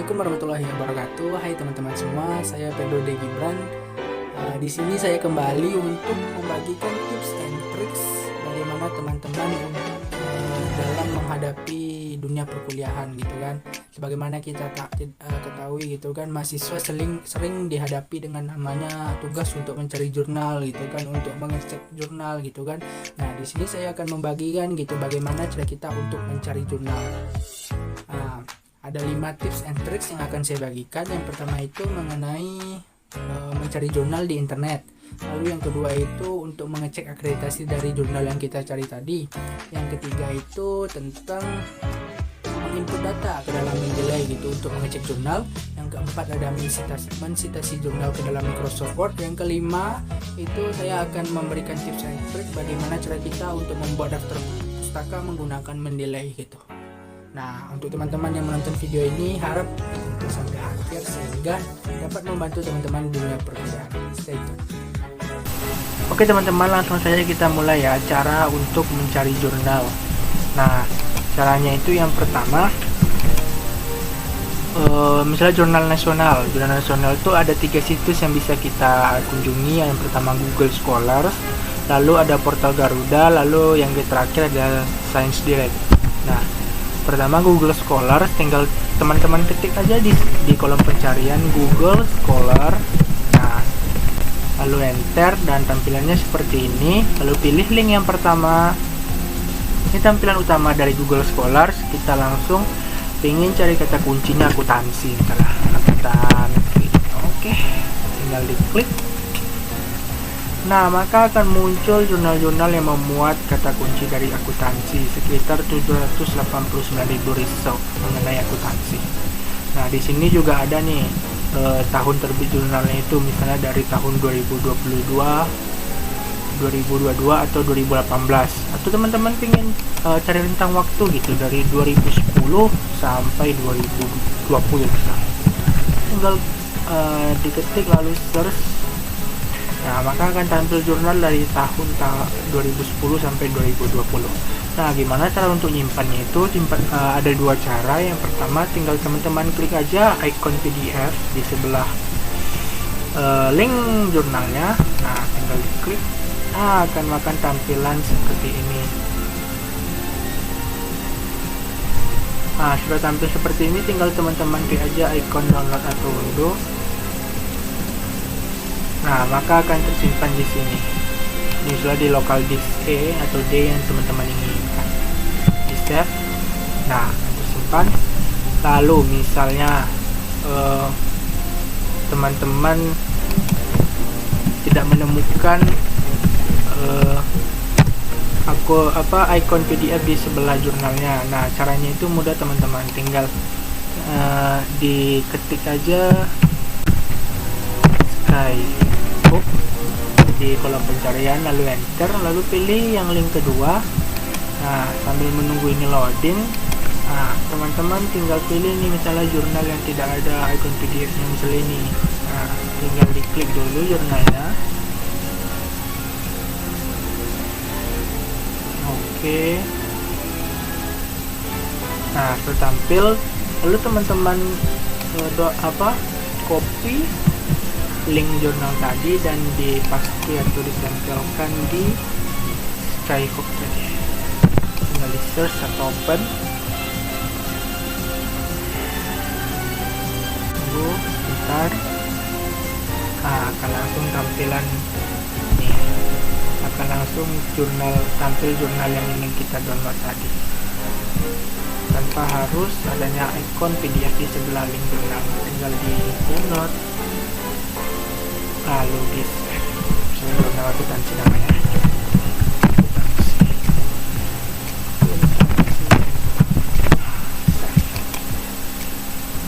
Assalamualaikum warahmatullahi wabarakatuh. Hai teman-teman semua, saya Pedro De Gibran. Di sini saya kembali untuk membagikan tips and tricks bagaimana teman-teman dalam menghadapi dunia perkuliahan gitu kan. Sebagaimana kita ketahui gitu kan, mahasiswa sering dihadapi dengan namanya tugas untuk mencari jurnal gitu kan, untuk mengecek jurnal gitu kan. Nah, di sini saya akan membagikan gitu bagaimana cara kita untuk mencari jurnal. Ada 5 tips and tricks yang akan saya bagikan. Yang pertama itu mengenai mencari jurnal di internet. Lalu yang kedua itu untuk mengecek akreditasi dari jurnal yang kita cari tadi. Yang ketiga itu tentang menginput data ke dalam Mendeley gitu untuk mengecek jurnal. Yang keempat ada mensitasi jurnal ke dalam Microsoft Word. Yang kelima itu saya akan memberikan tips and trick bagaimana cara kita untuk membuat daftar pustaka menggunakan Mendeley gitu. Nah, untuk teman-teman yang menonton video ini, harap ikuti sampai akhir sehingga dapat membantu teman-teman di dunia perkuliahan. Stay tune. Oke teman-teman, langsung saja kita mulai ya cara untuk mencari jurnal. Nah, caranya itu yang pertama, misalnya jurnal nasional itu ada 3 situs yang bisa kita kunjungi. Yang pertama Google Scholar, lalu ada portal Garuda, lalu yang terakhir ada Science Direct. Nah, pertama Google Scholar, tinggal teman-teman ketik aja di kolom pencarian Google Scholar. Nah, lalu enter dan tampilannya seperti ini. Lalu pilih link yang pertama. Ini tampilan utama dari Google Scholar. Kita langsung ingin cari kata kuncinya akuntansi, misalnya akuntansi. Oke, tinggal diklik. Nah, maka akan muncul jurnal-jurnal yang memuat kata kunci dari akuntansi, sekitar 789.000 result mengenai akuntansi. Nah, di sini juga ada nih tahun terbit jurnalnya itu, misalnya dari tahun 2022, 2022 atau 2018. Atau teman-teman pengen cari rentang waktu gitu dari 2010 sampai 2020 misalnya. Tinggal diketik lalu search. Nah, maka akan tampil jurnal dari tahun 2010 sampai 2020. Nah, gimana cara untuk nyimpannya itu? Ada 2 cara. Yang pertama, tinggal teman-teman klik aja icon PDF di sebelah link jurnalnya. Nah, tinggal diklik. Nah, akan makan tampilan seperti ini. Nah, sudah tampil seperti ini, tinggal teman-teman klik aja icon download atau unduh. Nah, maka akan tersimpan di sini. Misalnya di local disk E atau D yang teman-teman inginkan. Di save. Nah, tersimpan. Lalu misalnya teman-teman tidak menemukan icon PDF di sebelah jurnalnya. Nah, caranya itu mudah teman-teman. Tinggal diketik aja di kolom pencarian, lalu enter, lalu pilih yang link kedua. Nah, sambil menunggu ini loading, nah teman-teman tinggal pilih nih misalnya jurnal yang tidak ada icon PDF-nya, misalnya ini. Nah, tinggal diklik dulu jurnalnya. Oke. Nah, sudah tampil. Lalu teman-teman copy link jurnal tadi dan dipasti atau ditempelkan di Skyhook tadi. Tinggal di search atau open. Tunggu sebentar. Nah, akan langsung tampilan nih. Akan langsung tampil jurnal yang ingin kita download tadi. Tanpa harus adanya icon PDF di sebelah link jurnal. Tinggal di download. Lalu di jurnal akuntansi namanya.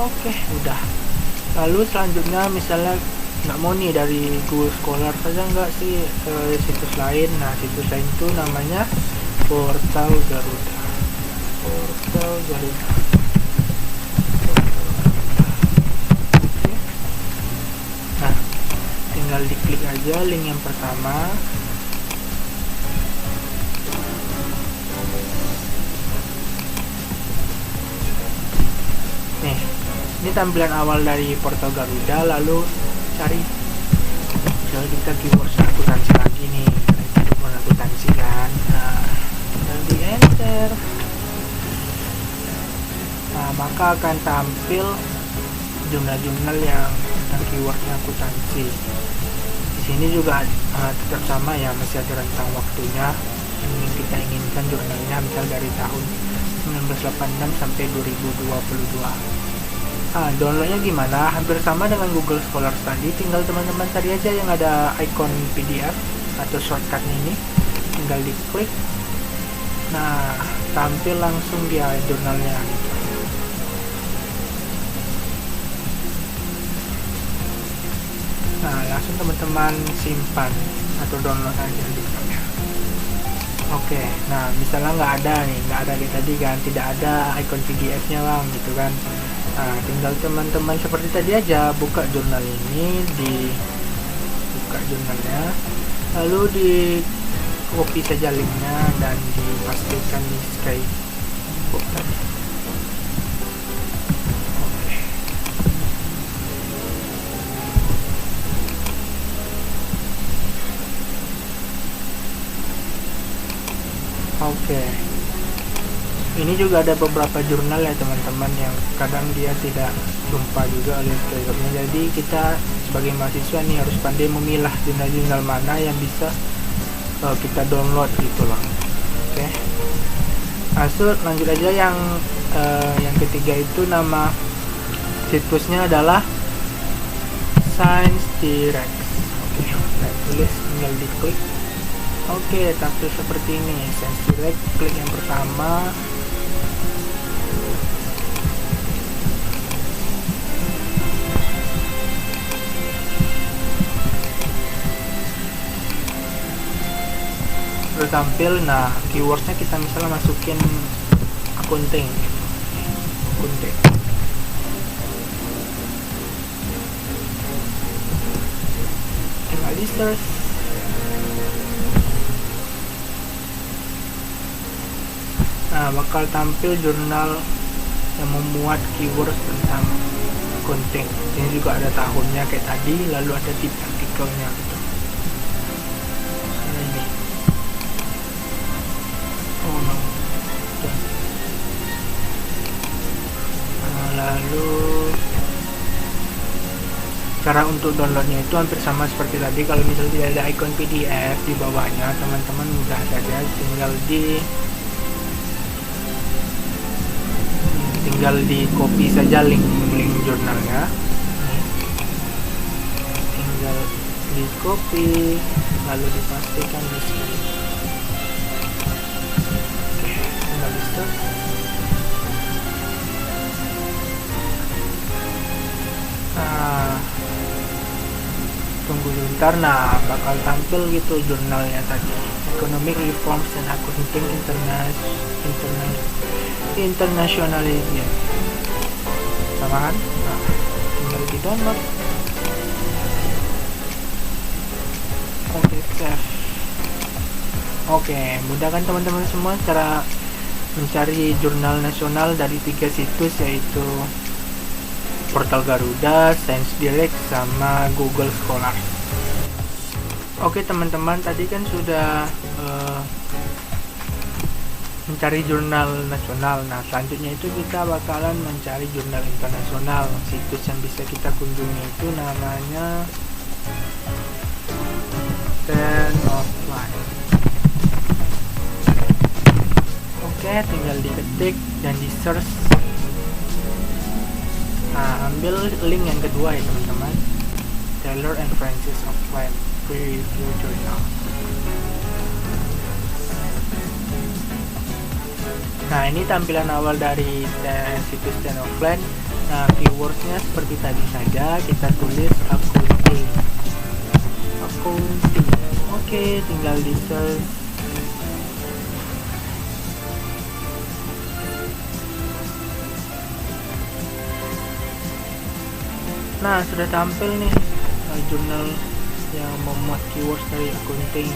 Oke, udah. Lalu selanjutnya misalnya nggak mau nih dari Google Scholar saja, nggak sih situs lain. Nah, situs lain itu namanya portal Garuda. Portal Garuda. Tinggal diklik aja link yang pertama. Nih, Ini tampilan awal dari portal Garuda, lalu cari misalnya kita keywords akuntansi lagi nih, kita akuntansi kan. Nah, tinggal di enter. Nah, maka akan tampil jurnal-jurnal yang tentang keywordnya akuntansi. Di sini juga tetap sama ya, masih ada rentang waktunya yang kita inginkan jurnalnya, misal dari tahun 1986 sampai 2022. Downloadnya gimana? Hampir sama dengan Google Scholar tadi, tinggal teman-teman tadi aja yang ada icon PDF atau shortcutnya ini, tinggal diklik. Nah, tampil langsung dia jurnalnya gitu. Nah, langsung teman-teman simpan atau download aja jurnalnya. Oke, nah misalnya nggak ada kayak tadi kan, tidak ada icon PDF-nya bang, gitu kan. Nah, tinggal teman-teman seperti tadi aja, buka jurnal ini, buka jurnalnya, lalu di copy saja linknya dan dipastikan di Skybook tadi. Oke. Ini juga ada beberapa jurnal ya teman-teman, yang kadang dia tidak jumpa juga oleh Skybooknya. Jadi kita sebagai mahasiswa nih harus pandai memilah jurnal-jurnal mana yang bisa kita download gitu loh. Oke. Lanjut aja yang ketiga, itu nama situsnya adalah Science Direct. Oke, kita tulis, tinggal diklik. Oke, tampil seperti ini, Science Direct. Klik yang pertama. Udah tampil. Nah, keywordsnya kita misalnya masukin accounting gitu. Accounting. Tinggal di search. Nah, bakal tampil jurnal yang memuat keyword tentang accounting. Ini juga ada tahunnya kayak tadi, lalu ada tip artikelnya gitu. Nah, ini. Oh no. Nah, lalu cara untuk downloadnya itu hampir sama seperti tadi. Kalau misalnya tidak ada icon PDF di bawahnya, teman-teman mudah saja, tinggal di copy saja link jurnalnya. Tinggal di copy lalu dipastikan di sini. Oke, tinggal di stop. Nah, tunggu sebentar. Nah, bakal tampil gitu jurnalnya tadi, Economic Reforms and Accounting Internationalism. Sama kan? Nah, tinggal di download. Oke, save. Oke, mudah kan teman-teman semua cara mencari jurnal nasional dari 3 situs, yaitu portal Garuda, Science Direct, sama Google Scholar. Oke teman-teman, tadi kan sudah mencari jurnal nasional. Nah, selanjutnya itu kita bakalan mencari jurnal internasional. Situs yang bisa kita kunjungi itu namanya Ten Offline. Oke, tinggal diketik dan di search. Nah, ambil link yang kedua ya teman-teman, Taylor and Francis Offline Peer Review Journal. Nah, ini tampilan awal dari situs Ten Offline. Nah, keywordsnya seperti tadi saja, kita tulis accounting. Oke, tinggal di search. Nah, sudah tampil nih jurnal yang memuat keywords dari accounting.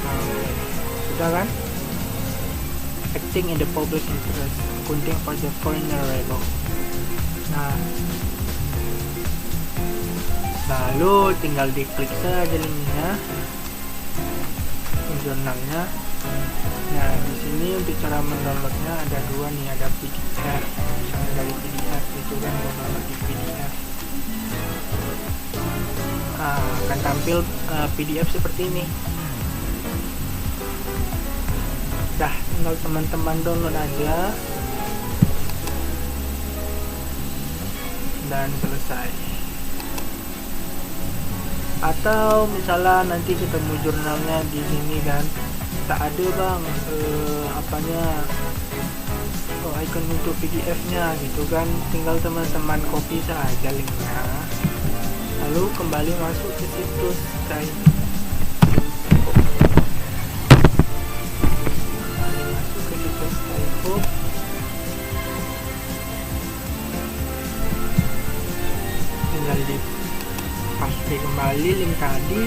Nah, sudah kan? acting in the public interest, accounting for the vulnerable. Nah, lalu tinggal diklik saja linknya, jurnalnya. Nah, di sini untuk cara mendownloadnya ada dua nih, ada PDF, misalnya dari PDF itu kan download di PDF. Akan tampil PDF seperti ini. Dah, tinggal teman-teman download aja dan selesai. Atau misalnya nanti ketemu jurnalnya di sini kan, tak ada bang icon untuk PDF-nya gitu kan, tinggal teman-teman copy saja linknya, lalu kembali masuk ke situs Skyhook. Tinggal di paste kembali link tadi,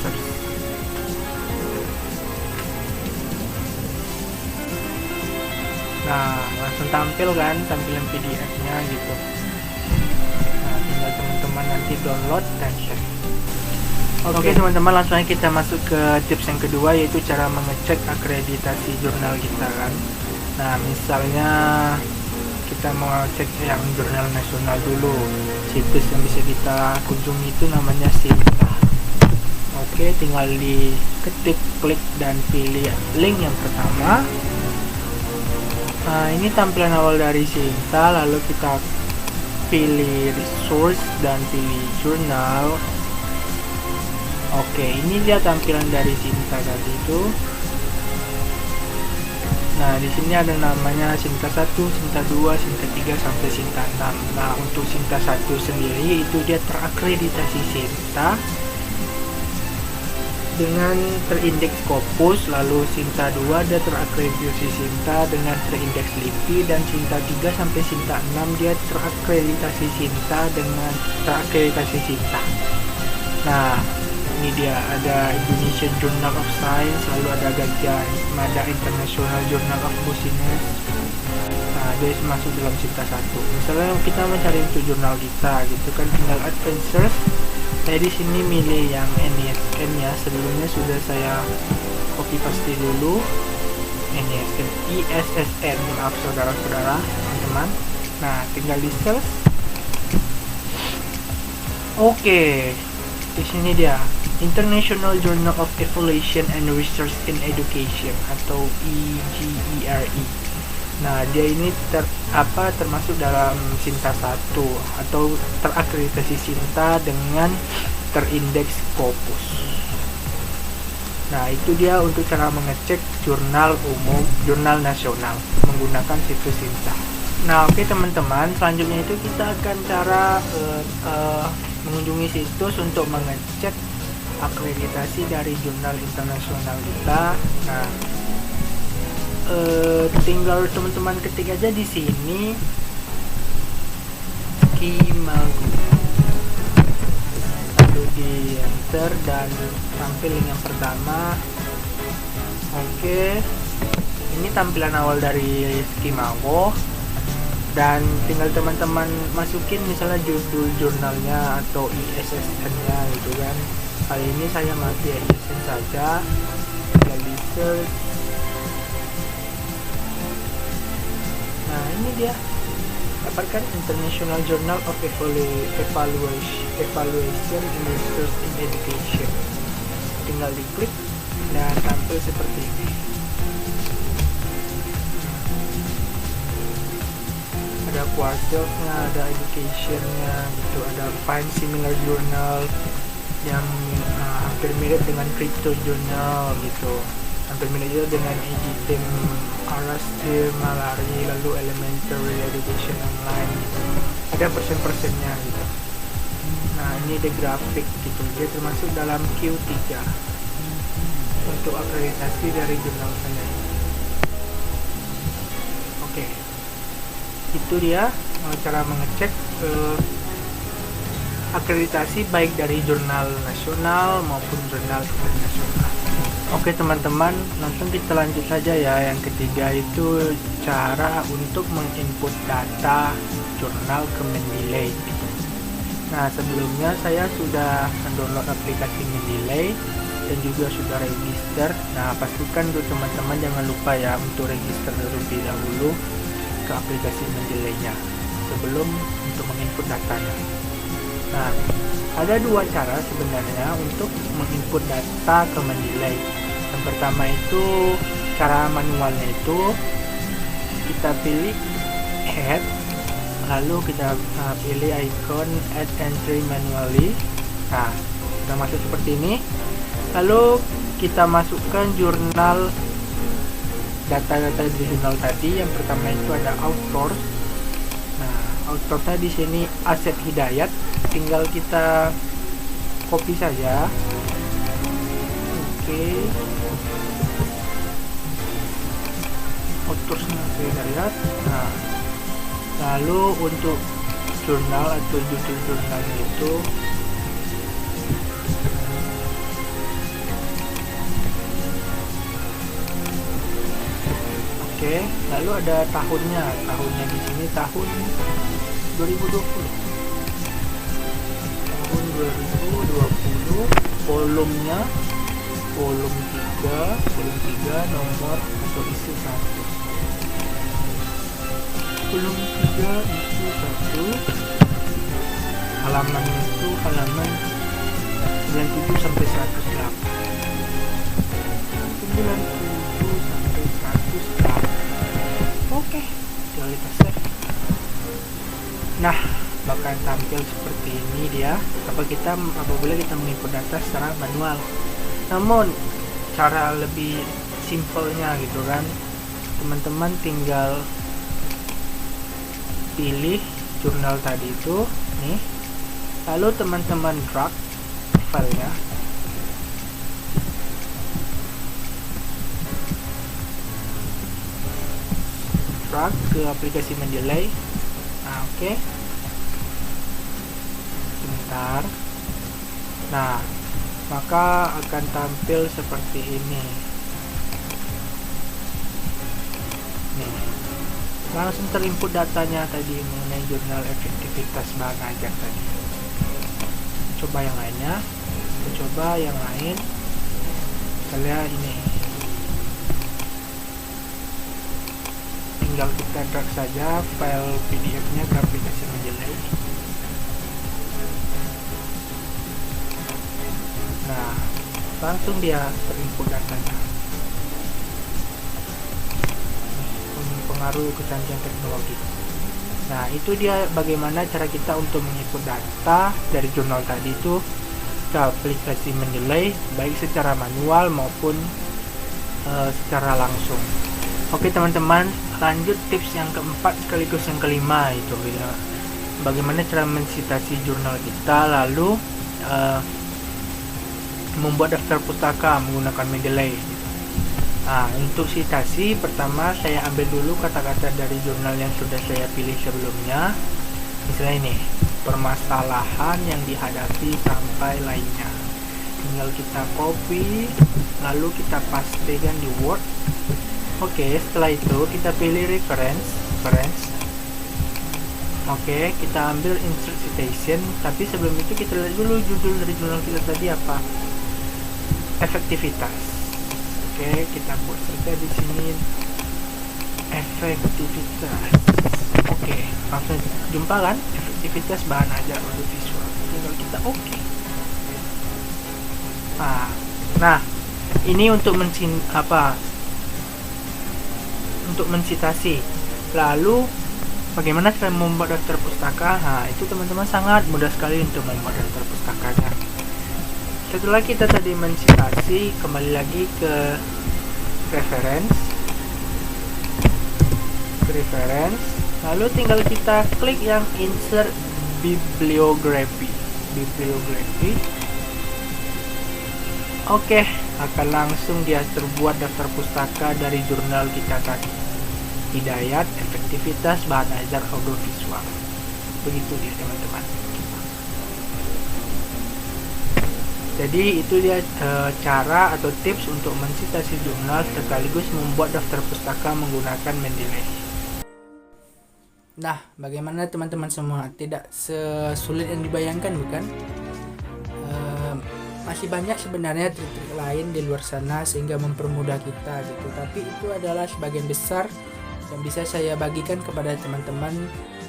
search. Nah, langsung tampil kan tampilan PDF-nya gitu. Nah, tinggal teman-teman nanti download dan share. Oke teman-teman, langsung aja kita masuk ke tips yang kedua, yaitu cara mengecek akreditasi jurnal kita kan. Nah, misalnya kita mau cek yang jurnal nasional dulu, situs yang bisa kita kunjungi itu namanya Sinta. Oke, tinggal diketik, klik dan pilih link yang pertama. Nah, ini tampilan awal dari Sinta, lalu kita pilih resource dan pilih jurnal. Oke, ini dia tampilan dari Sinta tadi itu. Nah, di sini ada namanya Sinta 1, Sinta 2, Sinta 3 sampai Sinta 6. Nah, untuk Sinta 1 sendiri itu dia terakreditasi Sinta dengan terindeks Scopus, lalu Sinta 2 dia terakreditasi Sinta dengan terindeks LIPI, dan Sinta 3 sampai Sinta 6 dia terakreditasi Sinta dengan terakreditasi Sinta. Nah, ini dia ada Indonesian Journal of Science, lalu ada Gajah Mada International Journal of Business. Nah, dia masuk dalam Sinta 1. Misalnya kita mencari untuk jurnal kita gitu kan, tinggal Adventures. Saya di sini milih yang NISN ya, sebelumnya sudah saya copy paste dulu. NISN, ISSN, maaf saudara-saudara, teman-teman. Nah, tinggal di search. Oke, di sini dia International Journal of Evaluation and Research in Education atau IGERE. Nah, dia ini termasuk dalam Sinta 1 atau terakreditasi Sinta dengan terindeks Scopus. Nah, itu dia untuk cara mengecek jurnal umum, jurnal nasional menggunakan situs Sinta. Nah, oke teman-teman, selanjutnya itu kita akan cara mengunjungi situs untuk mengecek akreditasi dari jurnal internasional kita. Nah, tinggal teman-teman ketik aja di sini Kimagu, lalu di enter dan tampil yang pertama. Oke, ini tampilan awal dari Kimago, dan tinggal teman-teman masukin misalnya judul jurnalnya atau ISSN nya gitu kan. Kali ini saya pakai ISSN saja, tinggal di search. Nah, ini dia, dapatkan International Journal of Evaluation and Research in Education. Tinggal diklik dan tampil seperti ini. Ada quartile-nya, ada education-nya gitu, ada find similar journal yang hampir mirip dengan crypto journal gitu, hampir mirip juga dengan Editem, Arastir, Malari, lalu Elementary Education Online gitu. Ada persen-persennya gitu. Nah, ini the grafik gitu, dia termasuk dalam Q3 untuk akreditasi dari jurnal saya. Oke, itu dia cara mengecek akreditasi baik dari jurnal nasional maupun jurnal internasional. Oke teman-teman, langsung kita lanjut saja ya. Yang ketiga itu cara untuk menginput data jurnal ke Mendeley gitu. Nah, sebelumnya saya sudah mendownload aplikasi Mendeley dan juga sudah register. Nah, pastikan tuh teman-teman jangan lupa ya untuk register terlebih dahulu ke aplikasi Mendeley-nya sebelum untuk menginput datanya. Nah, ada dua cara sebenarnya untuk menginput data ke Mendeley. Yang pertama itu cara manualnya itu kita pilih add, lalu kita pilih icon add entry manually. Nah, sudah masuk seperti ini. Lalu kita masukkan jurnal, data-data di jurnal tadi. Yang pertama itu ada author. Nah, authornya di sini Asep Hidayat. Tinggal kita copy saja. Oke. Authornya Hidayat. Nah, lalu untuk jurnal atau judul jurnalnya itu oke. Lalu ada tahunnya di sini tahun 2020, volumenya volum 3 nomor atau isi 1, volum 3 isi 1, halaman itu halaman 97 sampai 108, 97 sampai 108. Oke, tinggal kita save. Nah, bakal tampil seperti ini dia apabila kita menginput data secara manual. Namun cara lebih simpelnya gitu kan, teman-teman tinggal pilih jurnal tadi itu nih, lalu teman-teman drag filenya, drag ke aplikasi Mendeley. Nah, oke. Sebentar. Nah, maka akan tampil seperti ini. Nih, langsung terinput datanya tadi mengenai jurnal efektivitas bahan ajar tadi. Coba yang lainnya. Coba yang lain. Kita lihat ini. Tinggal kita drag saja file PDF-nya ke aplikasi Mendeley. Nah, langsung dia terinput datanya. Pengaruh kecanggihan teknologi. Nah, itu dia bagaimana cara kita untuk menginput data dari jurnal tadi itu ke aplikasi Mendeley, baik secara manual maupun secara langsung. Oke teman-teman, lanjut tips yang keempat sekaligus yang kelima itu ya. Bagaimana cara mensitasi jurnal kita, lalu membuat daftar pustaka menggunakan Mendeley. Nah, untuk citasi pertama saya ambil dulu kata-kata dari jurnal yang sudah saya pilih sebelumnya. Misalnya ini, permasalahan yang dihadapi sampai lainnya. Tinggal kita copy, lalu kita pastekan di Word. Oke, setelah itu kita pilih reference. Oke, kita ambil insert citation, tapi sebelum itu kita lihat dulu judul dari jurnal kita tadi apa. Efektivitas. Oke, kita buat saja di sini efektivitas. Oke, langsung jumpa kan efektivitas bahan ajar audiovisual. Tinggal kita oke. Nah, ini untuk untuk mensitasi. Lalu bagaimana cara membuat daftar pustaka? Nah, itu teman-teman sangat mudah sekali untuk membuat daftar pustakanya. Setelah kita tadi mensitasi, kembali lagi ke reference, lalu tinggal kita klik yang insert bibliography. Oke, akan langsung dia terbuat daftar pustaka dari jurnal kita tadi. Hidayat, efektivitas bahan ajar audiovisual. Begitu dia teman-teman. Jadi itu dia cara atau tips untuk mensitasi jurnal sekaligus membuat daftar pustaka menggunakan Mendeley. Nah, bagaimana teman-teman semua? Tidak sesulit yang dibayangkan, bukan? Masih banyak sebenarnya trik-trik lain di luar sana sehingga mempermudah kita gitu. Tapi itu adalah sebagian besar yang bisa saya bagikan kepada teman-teman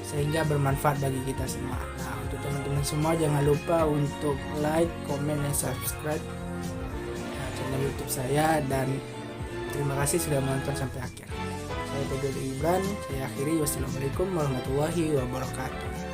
sehingga bermanfaat bagi kita semua. Nah, untuk teman-teman semua jangan lupa untuk like, komen, dan subscribe channel YouTube saya, dan terima kasih sudah menonton sampai akhir. Saya Teguh Ibran, saya akhiri. Wassalamualaikum warahmatullahi wabarakatuh.